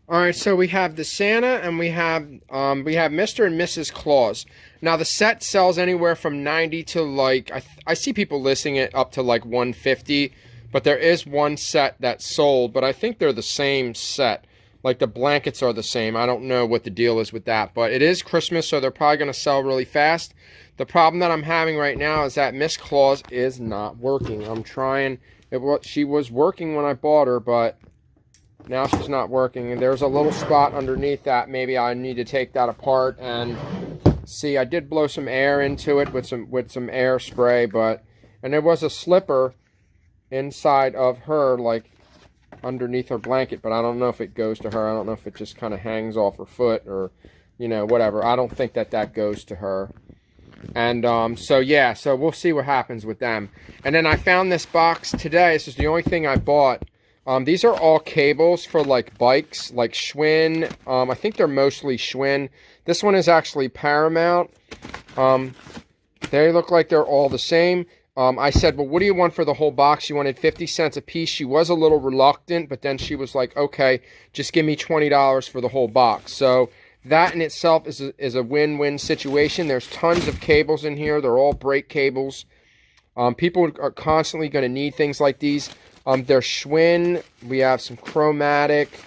All right, so we have the Santa and we have Mr. and Mrs. Claus. Now the set sells anywhere from 90 to like I see people listing it up to like 150, but there is one set that's sold, but I think they're the same set. Like the blankets are the same. I don't know what the deal is with that, but it is Christmas, so they're probably going to sell really fast. The problem that I'm having right now is that Miss Claus is not working. I'm trying. She was working when I bought her, but now she's not working, and there's a little spot underneath that. Maybe I need to take that apart and see. I did blow some air into it with some air spray, and there was a slipper inside of her, like underneath her blanket, but I don't know if it goes to her. I don't know if it just kind of hangs off her foot or, whatever. I don't think that goes to her. And so yeah, so we'll see what happens with them. And then I found this box today. This is the only thing I bought. These are all cables for like bikes, like Schwinn. I think they're mostly Schwinn. This one is actually Paramount. They look like they're all the same. I said, well, what do you want for the whole box? She wanted 50 cents a piece. She was a little reluctant, but then she was like, okay, just give me $20 for the whole box. So that in itself is a win-win situation. There's tons of cables in here. They're all brake cables. People are constantly going to need things like these. They're Schwinn. We have some chromatic.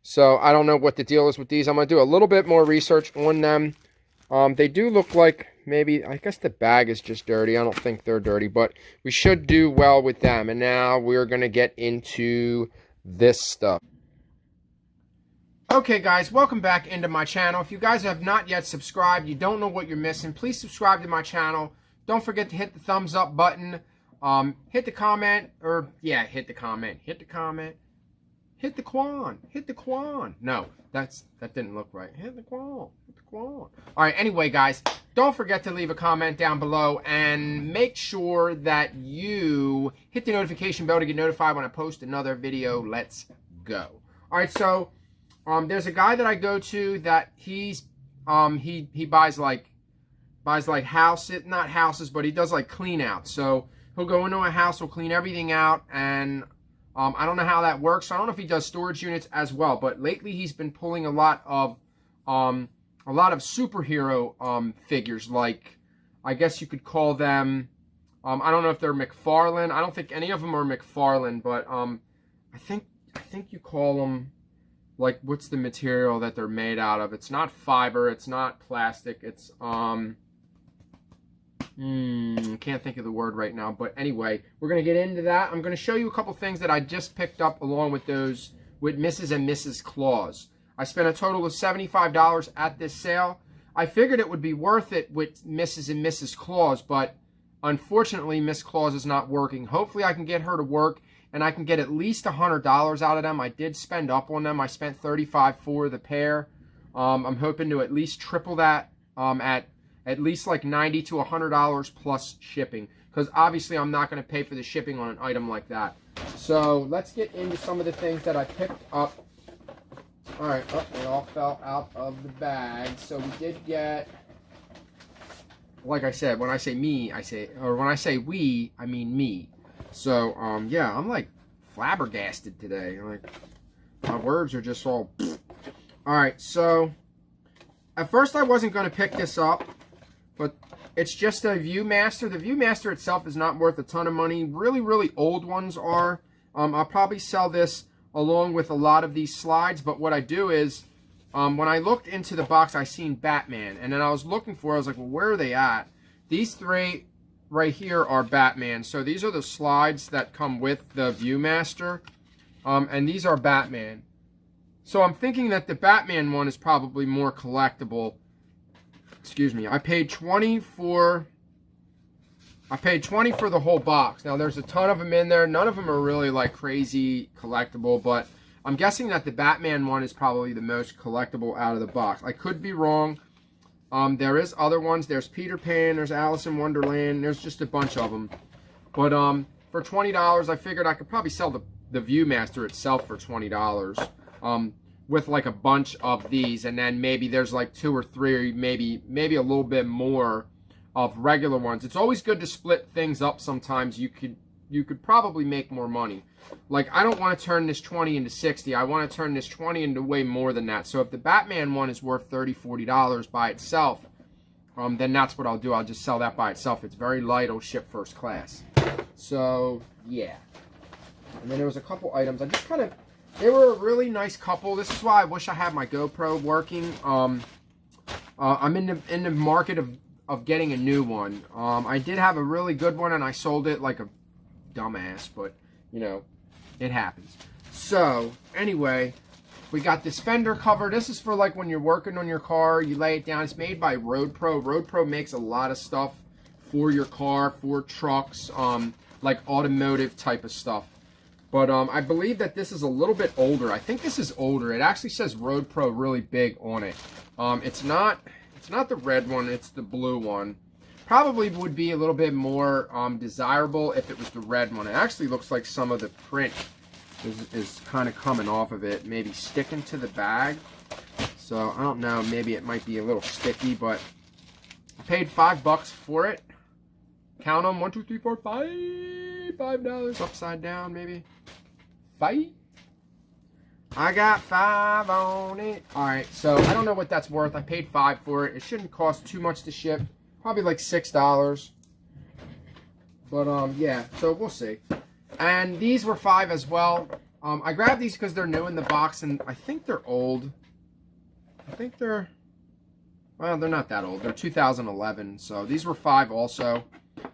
So I don't know what the deal is with these. I'm going to do a little bit more research on them. They do look like maybe, I guess the bag is just dirty. I don't think they're dirty, but we should do well with them. And now we're going to get into this stuff. Okay guys, welcome back into my channel. If you guys have not yet subscribed, you don't know what you're missing, please subscribe to my channel. Don't forget to hit the thumbs up button. Hit the comment, hit the comment. Hit the quan. No, that didn't look right. Hit the quan. All right, anyway, guys, don't forget to leave a comment down below and make sure that you hit the notification bell to get notified when I post another video. Let's go. All right, so there's a guy that I go to that he buys like houses, not houses, but he does like clean out. So he'll go into a house, he'll clean everything out, and I don't know how that works. So I don't know if he does storage units as well, but lately he's been pulling a lot of superhero figures, like I guess you could call them. I don't know if they're McFarlane. I don't think any of them are McFarlane, but I think you call them, like, what's the material that they're made out of? It's not fiber. It's not plastic. It's can't think of the word right now, but anyway, we're going to get into that. I'm going to show you a couple things that I just picked up along with those with Mrs. and Mrs. Claus. I spent a total of $75 at this sale. I figured it would be worth it with Mrs. and Mrs. Claus, but unfortunately, Miss Claus is not working. Hopefully, I can get her to work, and I can get at least $100 out of them. I did spend up on them. I spent $35 for the pair. I'm hoping to at least triple that at least like $90 to $100 plus shipping, because obviously I'm not going to pay for the shipping on an item like that. So let's get into some of the things that I picked up. All right, it all fell out of the bag. So we did get, like I said, when I say me, when I say we, I mean me. So yeah, I'm like flabbergasted today. Like my words are just all. All right, so at first I wasn't going to pick this up, but it's just a Viewmaster. The Viewmaster itself is not worth a ton of money. Really, really old ones are. I'll probably sell this along with a lot of these slides, but what I do is, when I looked into the box, I seen Batman, and then I was looking for, I was like, well, where are they at? These three right here are Batman. So these are the slides that come with the Viewmaster, and these are Batman. So I'm thinking that the Batman one is probably more collectible. Excuse me. I paid $20 for the whole box. Now there's a ton of them in there. None of them are really like crazy collectible, but I'm guessing that the Batman one is probably the most collectible out of the box. I could be wrong. There is other ones. There's Peter Pan. There's Alice in Wonderland. There's just a bunch of them. But for $20, I figured I could probably sell the Viewmaster itself for $20. With like a bunch of these, and then maybe there's like 2 or 3, or maybe a little bit more of regular ones. It's always good to split things up sometimes. You could you could probably make more money. Like, I don't want to turn this 20 into 60. I want to turn this 20 into way more than that. So if the Batman one is worth $30, $40 by itself, then that's what I'll do. I'll just sell that by itself. It's very light. It'll ship first class. So, yeah. And then there was a couple items. I just kind of, they were a really nice couple. This is why I wish I had my GoPro working. I'm in the market of getting a new one. I did have a really good one, and I sold it like a dumbass, but, you know, it happens. So, anyway, we got this fender cover. This is for, like, when you're working on your car, you lay it down. It's made by Road Pro. Road Pro makes a lot of stuff for your car, for trucks, like automotive type of stuff. But I believe that this is a little bit older. I think this is older. It actually says Road Pro really big on it. It's not the red one, it's the blue one. Probably would be a little bit more desirable if it was the red one. It actually looks like some of the print is kind of coming off of it, maybe sticking to the bag. So I don't know, maybe it might be a little sticky, but I paid $5 for it. Count them, 1, 2, 3, 4, 5. $5 upside down, maybe. 5. I got 5 on it. Alright, so I don't know what that's worth. I paid $5 for it. It shouldn't cost too much to ship. Probably like $6. But, yeah, so we'll see. And these were $5 as well. I grabbed these because they're new in the box, and I think they're old. I think they're, well, they're not that old. They're 2011, so these were $5 also.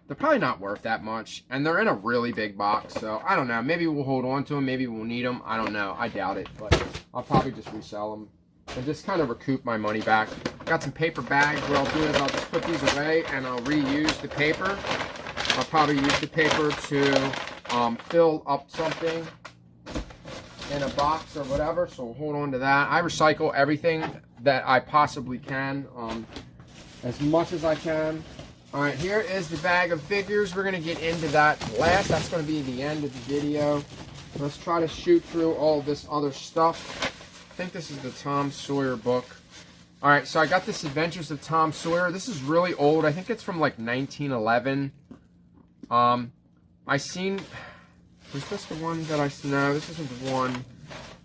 They're probably not worth that much, and they're in a really big box, so I don't know. Maybe we'll hold on to them. Maybe we'll need them. I don't know. I doubt it, but I'll probably just resell them and just kind of recoup my money back. Got some paper bags. What I'll do is I'll just put these away, and I'll reuse the paper. I'll probably use the paper to fill up something in a box or whatever, so we'll hold on to that. I recycle everything that I possibly can, as much as I can. Alright, here is the bag of figures. We're going to get into that last. That's going to be the end of the video. Let's try to shoot through all this other stuff. I think this is the Tom Sawyer book. Alright, so I got this Adventures of Tom Sawyer. This is really old. I think it's from like 1911. I seen... Was this the one that I... No, this isn't the one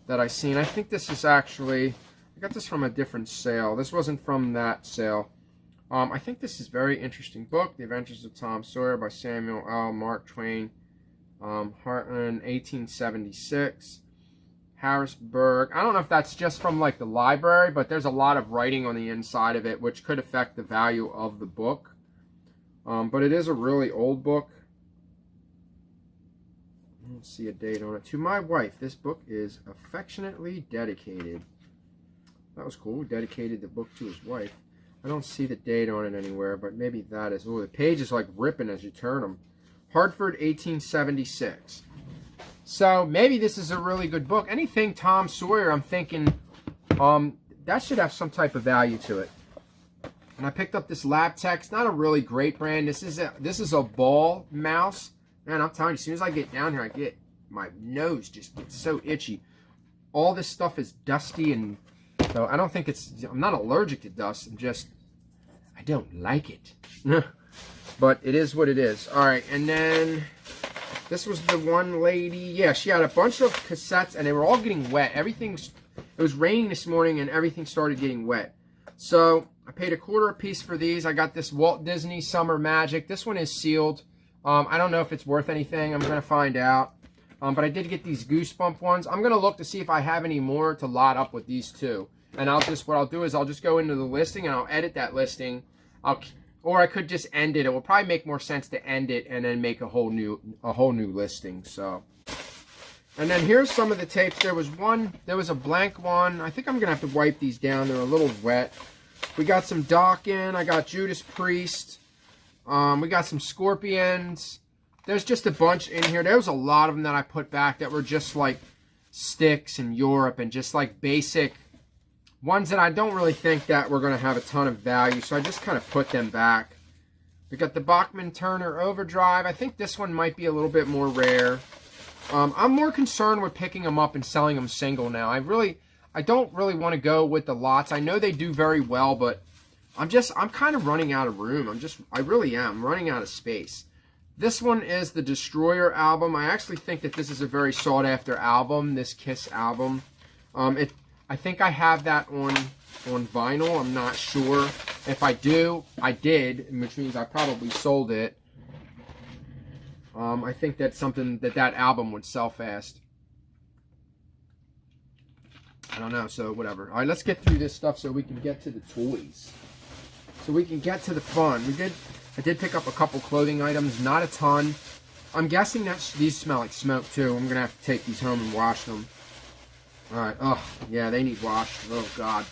that I seen. I think this is actually... I got this from a different sale. This wasn't from that sale. I think this is a very interesting book, The Adventures of Tom Sawyer by Samuel L. Mark Twain, Hartland, 1876, Harrisburg. I don't know if that's just from like the library, but there's a lot of writing on the inside of it, which could affect the value of the book. But it is a really old book. Let's see a date on it. To my wife, this book is affectionately dedicated. That was cool. Dedicated the book to his wife. I don't see the date on it anywhere, but maybe that is. Oh, the page is like ripping as you turn them. Hartford, 1876. So maybe this is a really good book. Anything Tom Sawyer, I'm thinking, that should have some type of value to it. And I picked up this Labtex. Not a really great brand. This is a ball mouse. Man, I'm telling you, as soon as I get down here, my nose just gets so itchy. All this stuff is dusty, and so I don't think I'm not allergic to dust. I don't like it. But it is what it is. Alright, and then this was the one lady. Yeah, she had a bunch of cassettes, and they were all getting wet. It was raining this morning, and everything started getting wet. So I paid $0.25 a piece for these. I got this Walt Disney Summer Magic. This one is sealed. I don't know if it's worth anything. I'm going to find out. But I did get these Goosebump ones. I'm going to look to see if I have any more to lot up with these two. And what I'll do is I'll just go into the listing and I'll edit that listing. Or I could just end it. It will probably make more sense to end it and then make a whole new listing. So, and then here's some of the tapes. There was a blank one. I think I'm going to have to wipe these down. They're a little wet. We got some Dawkins. I got Judas Priest. We got some Scorpions. There's just a bunch in here. There was a lot of them that I put back that were just like Styx and Europe and just like basic ones that I don't really think that were going to have a ton of value. So I just kind of put them back. We got the Bachman Turner Overdrive. I think this one might be a little bit more rare. I'm more concerned with picking them up and selling them single now. I don't really want to go with the lots. I know they do very well, but I'm kind of running out of room. I really am running out of space. This one is the Destroyer album. I actually think that this is a very sought after album, this Kiss album. I think I have that on vinyl. I'm not sure. If I do, I did, which means I probably sold it. I think that's something that album would sell fast. I don't know, so whatever. All right, let's get through this stuff so we can get to the toys. So we can get to the fun. I did pick up a couple clothing items, not a ton. I'm guessing that these smell like smoke too. I'm gonna have to take these home and wash them. All right. Oh, yeah, they need washed. Oh God.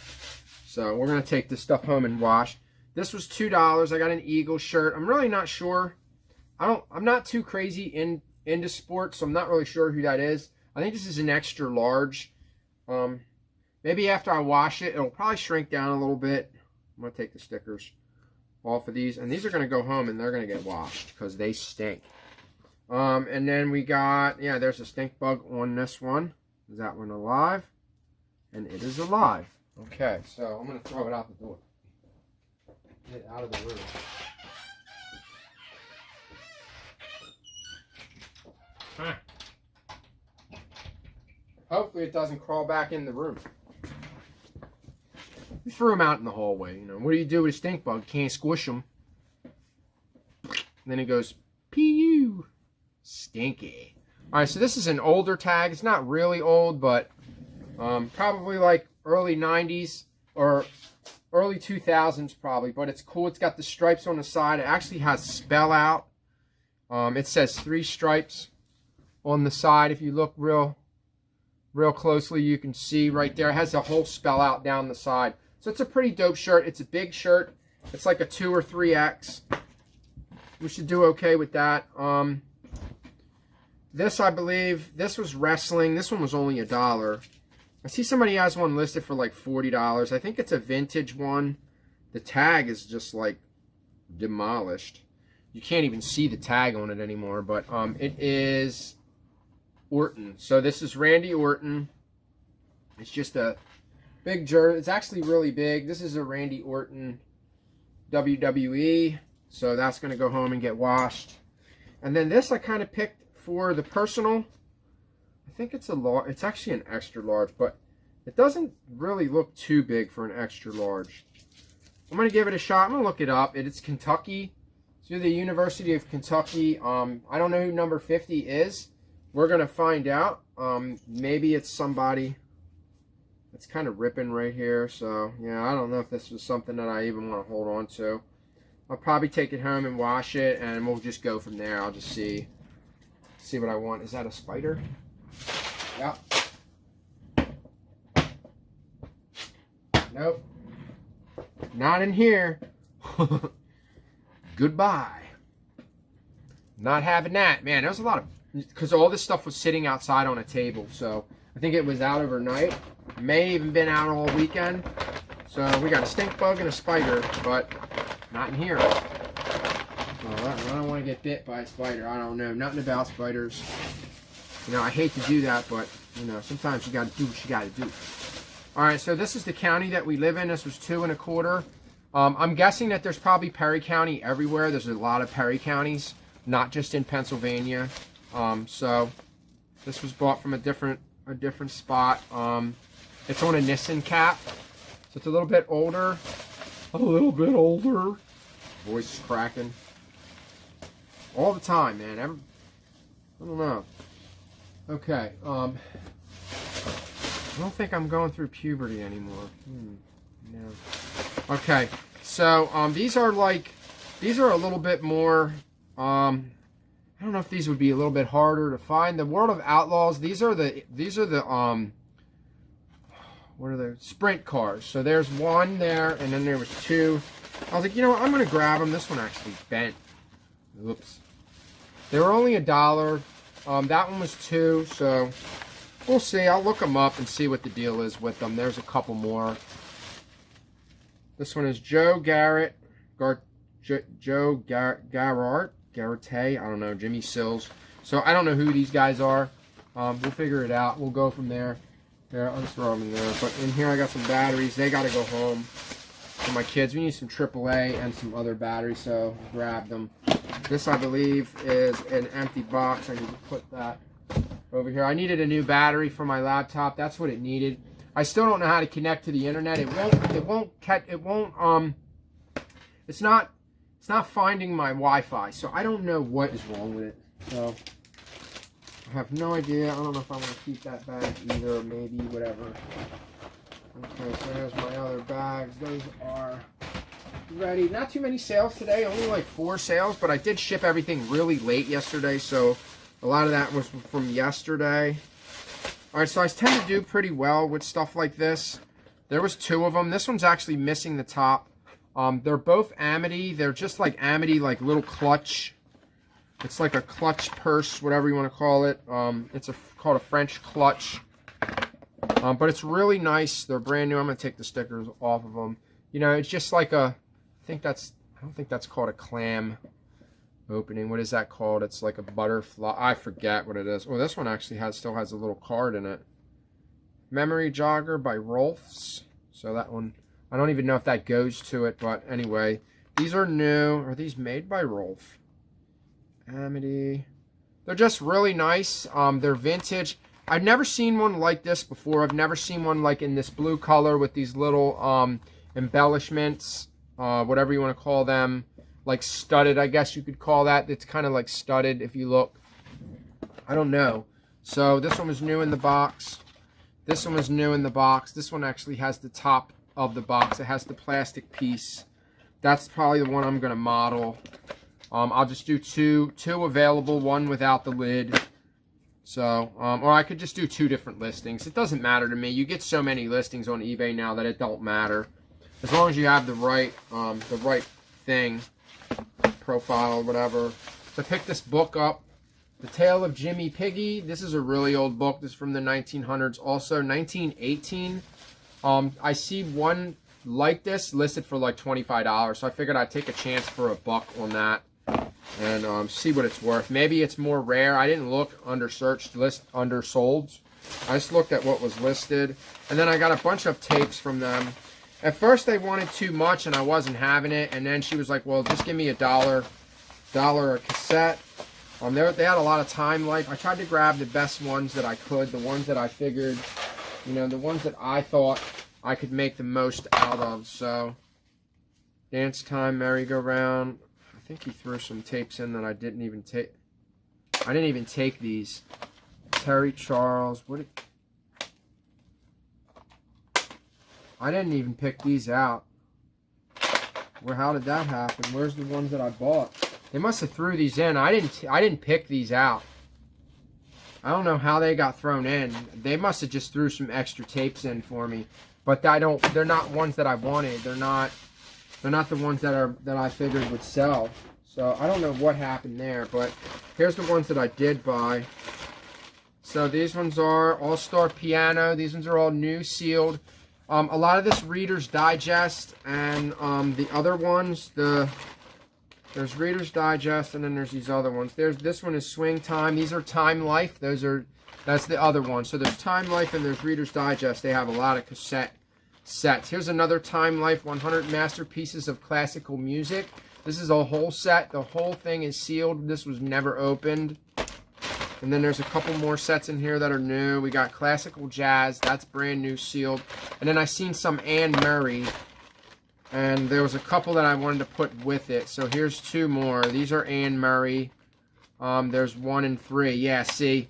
So we're gonna take this stuff home and wash. This was $2. I got an Eagle shirt. I'm really not sure. I'm not too crazy into sports, so I'm not really sure who that is. I think this is an extra large. Maybe after I wash it, it'll probably shrink down a little bit. I'm gonna take the stickers off of these, and these are gonna go home and they're gonna get washed because they stink. And then we got, yeah, there's a stink bug on this one. Is that one alive? And it is alive. Okay, so I'm gonna throw it out the door. Get it out of the room. Huh. Hopefully it doesn't crawl back in the room. We threw him out in the hallway, you know. What do you do with a stink bug? Can't squish him. And then he goes, P-U. Stinky. Alright, so this is an older tag. It's not really old, but probably like early 90s or early 2000s probably. But it's cool. It's got the stripes on the side. It actually has spell out. It says 3 stripes on the side. If you look real closely, you can see right there. It has a whole spell out down the side. So it's a pretty dope shirt. It's a big shirt. It's like a 2 or 3X. We should do okay with that. This, I believe, this was wrestling. This one was only $1. I see somebody has one listed for like $40. I think it's a vintage one. The tag is just like demolished. You can't even see the tag on it anymore. But it is Orton. So this is Randy Orton. It's just a big jersey. It's actually really big. This is a Randy Orton WWE. So that's going to go home and get washed. And then this I kind of picked for the personal. I think it's a large. It's actually an extra large, but it doesn't really look too big for an extra large. I'm going to give it a shot. I'm going to look it up. It's Kentucky. It's through the University of Kentucky. I don't know who number 50 is. We're going to find out. Maybe it's somebody. It's kind of ripping right here. So, yeah, I don't know if this was something that I even want to hold on to. I'll probably take it home and wash it, and we'll just go from there. I'll just see what I want. Is that a spider? Yep. Nope. Not in here. Goodbye. Not having that. Man, there was a lot of... Because all this stuff was sitting outside on a table. So, I think it was out overnight. May even been out all weekend. So, we got a stink bug and a spider, but not in here. I don't want to get bit by a spider. I don't know. Nothing about spiders. You know, I hate to do that, but, you know, sometimes you got to do what you got to do. Alright, so this is the county that we live in. This was 2 1/4. I'm guessing that there's probably Perry County everywhere. There's a lot of Perry counties, not just in Pennsylvania. So this was bought from a different spot. It's on a Nissan cap, so it's a little bit older. A little bit older. Voice is cracking. All the time, man. I don't know. Okay. I don't think I'm going through puberty anymore. No. Okay. So these are a little bit more. I don't know if these would be a little bit harder to find. The World of Outlaws. These are the what are the sprint cars? So there's one there, and then there was 2. I was like, you know what? I'm gonna grab them. This one actually bent. Oops. They were only $1. That one was 2. So we'll see. I'll look them up and see what the deal is with them. There's a couple more. This one is Joe Garrett. Joe Garrett. I don't know. Jimmy Sills. So I don't know who these guys are. We'll figure it out. We'll go from there. There, I'll just throw them in there. But in here I got some batteries. They got to go home for my kids. We need some AAA and some other batteries, so grab them. This, I believe, is an empty box. I need to put that over here. I needed a new battery for my laptop. That's what it needed. I still don't know how to connect to the internet. It's not finding my Wi-Fi, so I don't know what is wrong with it. So I have no idea. I don't know if I want to keep that bag either, or maybe whatever. Okay, so there's my other bags. Those are ready. Not too many sales today, only like 4 sales, but I did ship everything really late yesterday, so a lot of that was from yesterday. Alright, so I tend to do pretty well with stuff like this. There was 2 of them. This one's actually missing the top. They're both Amity. They're just like Amity, like little clutch. It's like a clutch purse, whatever you want to call it. It's called a French clutch. But it's really nice. They're brand new. I'm going to take the stickers off of them. You know, it's just like a, I don't think that's called a clam opening. What is that called? It's like a butterfly. I forget what it is. Oh, this one actually still has a little card in it. Memory Jogger by Rolfs. So that one, I don't even know if that goes to it, but anyway, these are new. Are these made by Rolf? Amity. They're just really nice. They're vintage. I've never seen one like this before. I've never seen one like in this blue color with these little embellishments, whatever you want to call them, like studded, I guess you could call that. It's kind of like studded if you look. I don't know. So this one was new in the box. This one was new in the box. This one actually has the top of the box. It has the plastic piece. That's probably the one I'm going to model. I'll just do two available, one without the lid. So, or I could just do 2 different listings. It doesn't matter to me. You get so many listings on eBay now that it don't matter. As long as you have the right thing, profile or whatever. So I picked this book up, The Tale of Jimmy Piggy. This is a really old book. This is from the 1900s. Also, 1918. I see one like this listed for like $25. So I figured I'd take a chance for $1 on that. And see what it's worth. Maybe it's more rare. I didn't look under search list under solds. I just looked at what was listed. And then I got a bunch of tapes from them. At first they wanted too much and I wasn't having it. And then she was like, well, just give me $1 a cassette. They had a lot of time life. I tried to grab the best ones that I could. The ones that I figured, you know, the ones that I thought I could make the most out of. So, Dance Time, Merry-Go-Round. I think he threw some tapes in that I didn't even take. I didn't even take these. Terry Charles. I didn't even pick these out. How did that happen? Where's the ones that I bought? They must have threw these in. I didn't pick these out. I don't know how they got thrown in. They must have just threw some extra tapes in for me. But they're not ones that I wanted. They're not the ones that I figured would sell. So I don't know what happened there, but here's the ones that I did buy. So these ones are All-Star Piano. These ones are all new, sealed. A lot of this Reader's Digest, and the other ones, there's Reader's Digest, and then there's these other ones. This one is Swing Time. These are Time Life. That's the other one. So there's Time Life and there's Reader's Digest. They have a lot of cassette sets. Here's another Time Life 100 Masterpieces of Classical Music. This is a whole set. The whole thing is sealed. This was never opened. And then there's a couple more sets in here that are new. We got Classical Jazz. That's brand new, sealed. And then I seen some Anne Murray. And there was a couple that I wanted to put with it. So here's 2 more. These are Anne Murray. There's 1 and 3. Yeah, see?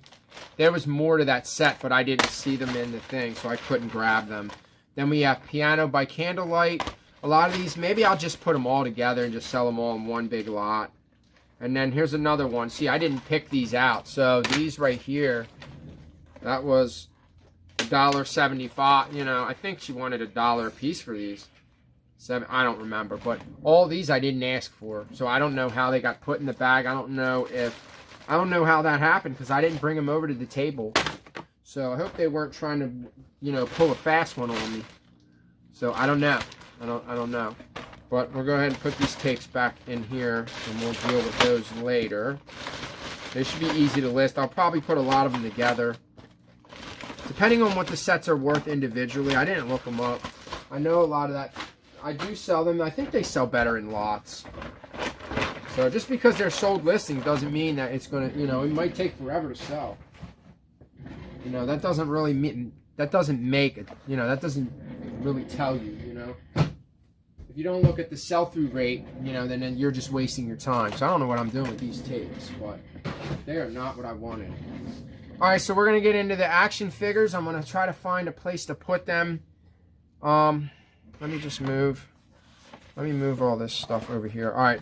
There was more to that set, but I didn't see them in the thing, so I couldn't grab them. Then we have Piano by Candlelight. A lot of these, maybe I'll just put them all together and just sell them all in one big lot. And then here's another one. See, I didn't pick these out. So these right here, that was $1.75. You know, I think she wanted $1 a piece for these. I don't remember. But all these I didn't ask for. So I don't know how they got put in the bag. I don't know how that happened because I didn't bring them over to the table. So I hope they weren't trying to, you know, pull a fast one on me. So I don't know. I don't know. But we'll go ahead and put these tapes back in here, and we'll deal with those later. They should be easy to list. I'll probably put a lot of them together. Depending on what the sets are worth individually, I didn't look them up. I know a lot of that. I do sell them. I think they sell better in lots. So just because they're sold listings doesn't mean that it's going to, you know, it might take forever to sell. You know, that doesn't really mean, that doesn't make it, you know, that doesn't really tell you, you know. If you don't look at the sell-through rate, you know, then you're just wasting your time. So I don't know what I'm doing with these tapes, but they are not what I wanted. All right, so we're going to get into the action figures. I'm going to try to find a place to put them. Let me just move. Let me move all this stuff over here. All right,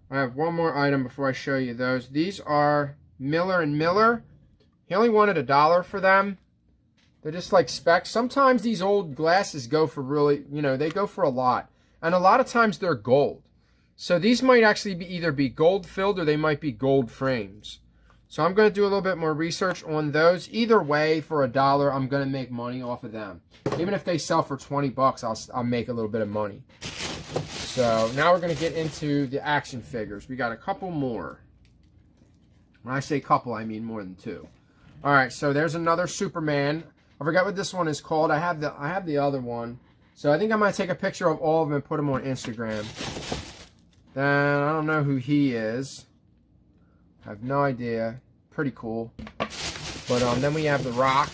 I have one more item before I show you those. These are Miller and Miller. He only wanted $1 for them. They're just like specs. Sometimes these old glasses go for really, you know, they go for a lot. And a lot of times they're gold. So these might actually be either be gold filled or they might be gold frames. So I'm going to do a little bit more research on those. Either way, for $1, I'm going to make money off of them. Even if they sell for 20 bucks, I'll make a little bit of money. So now we're going to get into the action figures. We got a couple more. When I say couple, I mean more than two. All right, so there's another Superman. I forgot what this one is called. I have the other one. So I think I might take a picture of all of them and put them on Instagram. Then I don't know who he is. I have no idea. Pretty cool. But then we have The Rock.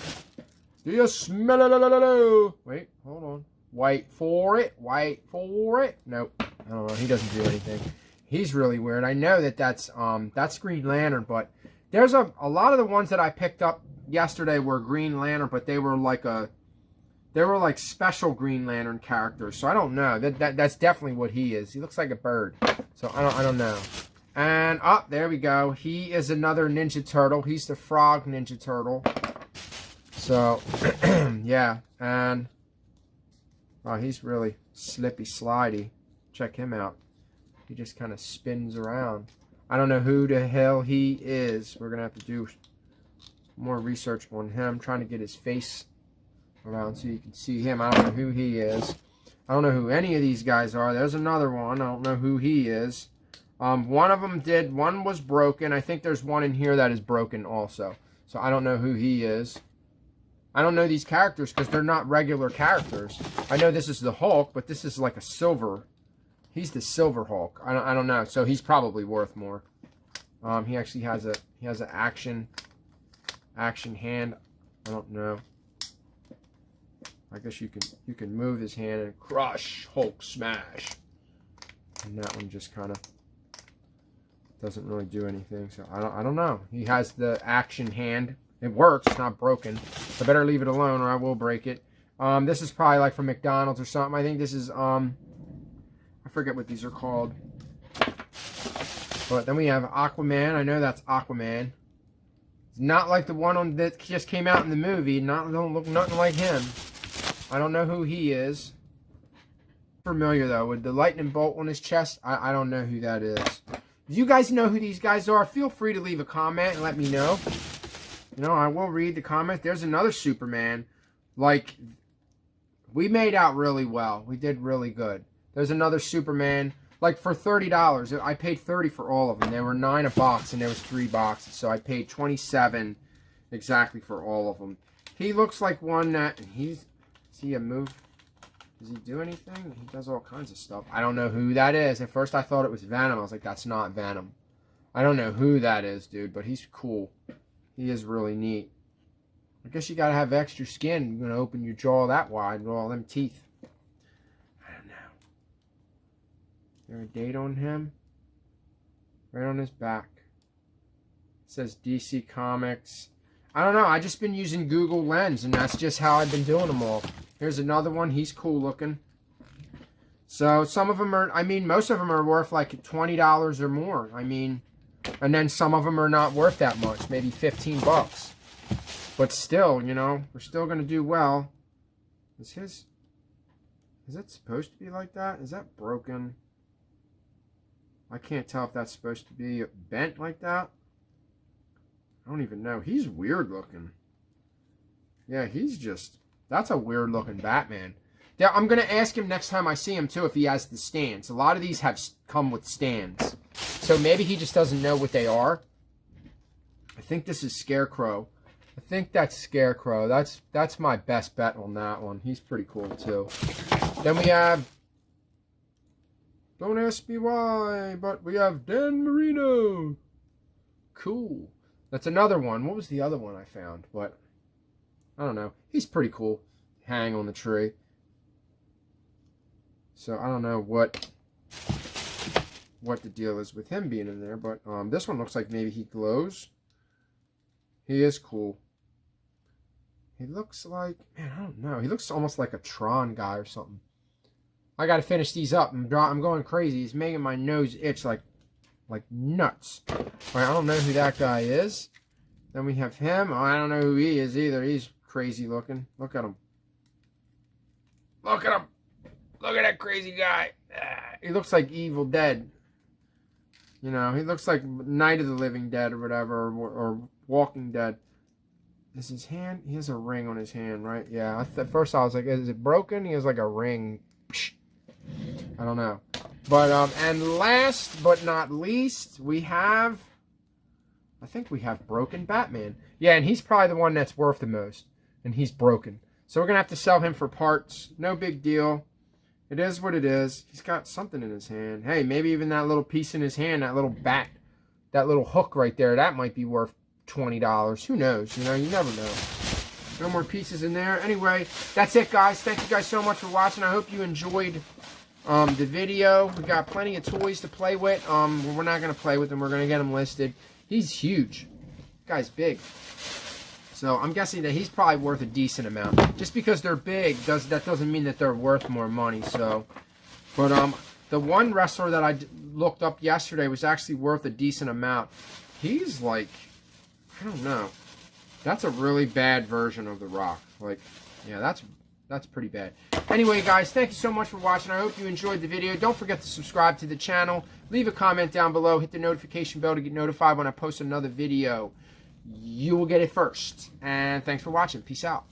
Do you smell it? Wait, hold on. Wait for it. Wait for it. Nope. I don't know. He doesn't do anything. He's really weird. I know that's Green Lantern, but there's a lot of the ones that I picked up yesterday were Green Lantern, but they were like special Green Lantern characters. So I don't know. That's definitely what he is. He looks like a bird. So I don't know. And there we go. He is another Ninja Turtle. He's the Frog Ninja Turtle. So yeah, and he's really slippy slidey. Check him out. He just kind of spins around. I don't know who the hell he is. We're gonna have to do more research on him. I'm trying to get his face around so you can see him. I don't know who he is. I don't know who any of these guys are. There's another one. I don't know who he is. One of them did. One was broken. I think there's one in here that is broken also. So I don't know who he is. I don't know these characters because they're not regular characters. I know this is the Hulk, but this is like a silver. He's the Silver Hulk. I don't know. So he's probably worth more. He actually has an action hand. I don't know. I guess you can move his hand and crush, Hulk smash. And that one just kind of doesn't really do anything. So I don't know. He has the action hand. It works. It's not broken. I better leave it alone or I will break it. This is probably like from McDonald's or something. I think this is I forget what these are called. But then we have Aquaman. I know that's Aquaman. It's not like the one that just came out in the movie. Don't look nothing like him. I don't know who he is. Familiar though with the lightning bolt on his chest. I don't know who that is. If you guys know who these guys are, feel free to leave a comment and let me know. You know, I will read the comments. There's another Superman. Like, we made out really well. We did really good. There's another Superman. Like, for $30. I paid $30 for all of them. There were 9 a box, and there was 3 boxes. So I paid $27 exactly for all of them. He looks like one that... Is he a move? Does he do anything? He does all kinds of stuff. I don't know who that is. At first, I thought it was Venom. I was like, that's not Venom. I don't know who that is, dude, but he's cool. He is really neat. I guess you gotta have extra skin. You're gonna open your jaw that wide with all them teeth. I don't know. Is there a date on him? Right on his back. It says DC Comics. I don't know. I just been using Google Lens, and that's just how I've been doing them all. Here's another one. He's cool looking. So some of them are, I mean, most of them are worth like $20 or more. I mean, and then some of them are not worth that much, maybe 15 bucks. But still, you know, we're still going to do well. Is it supposed to be like that? Is that broken? I can't tell if that's supposed to be bent like that. I don't even know. He's weird looking. Yeah, he's just... That's a weird looking Batman. Yeah, I'm going to ask him next time I see him, too, if he has the stands. A lot of these have come with stands. So maybe he just doesn't know what they are. I think this is Scarecrow. I think that's Scarecrow. That's my best bet on that one. He's pretty cool, too. Then we have Don't ask me why, but we have Dan Marino. Cool. That's another one. What was the other one I found? But I don't know. He's pretty cool. Hang on the tree. So I don't know what the deal is with him being in there, but this one looks like maybe he glows. He is cool. He looks like, man, I don't know. He looks almost like a Tron guy or something. I got to finish these up. I'm going crazy. He's making my nose itch like nuts. All right, I don't know who that guy is. Then we have him. Oh, I don't know who he is either. He's crazy looking. Look at him. Look at him. Look at that crazy guy. He looks like Evil Dead. You know, he looks like Night of the Living Dead or whatever, or Walking Dead. Is his hand? He has a ring on his hand, right? Yeah. At first I was like, is it broken? He has like a ring. I don't know. But, and last but not least, we have, I think we have Broken Batman. Yeah, and he's probably the one that's worth the most. And he's broken. So we're going to have to sell him for parts. No big deal. It is what it is. He's got something in his hand. Hey, maybe even that little piece in his hand, that little bat, that little hook right there, that might be worth $20. Who knows? You know, you never know. No more pieces in there. Anyway, that's it, guys. Thank you guys so much for watching. I hope you enjoyed the video. We got plenty of toys to play with. We're not going to play with them. We're going to get them listed. He's huge. Guy's big. So I'm guessing that he's probably worth a decent amount. Just because they're big, that doesn't mean that they're worth more money. So, but the one wrestler that I looked up yesterday was actually worth a decent amount. He's like, I don't know. That's a really bad version of The Rock. Like, yeah, that's pretty bad. Anyway, guys, thank you so much for watching. I hope you enjoyed the video. Don't forget to subscribe to the channel. Leave a comment down below. Hit the notification bell to get notified when I post another video. You will get it first. And thanks for watching. Peace out.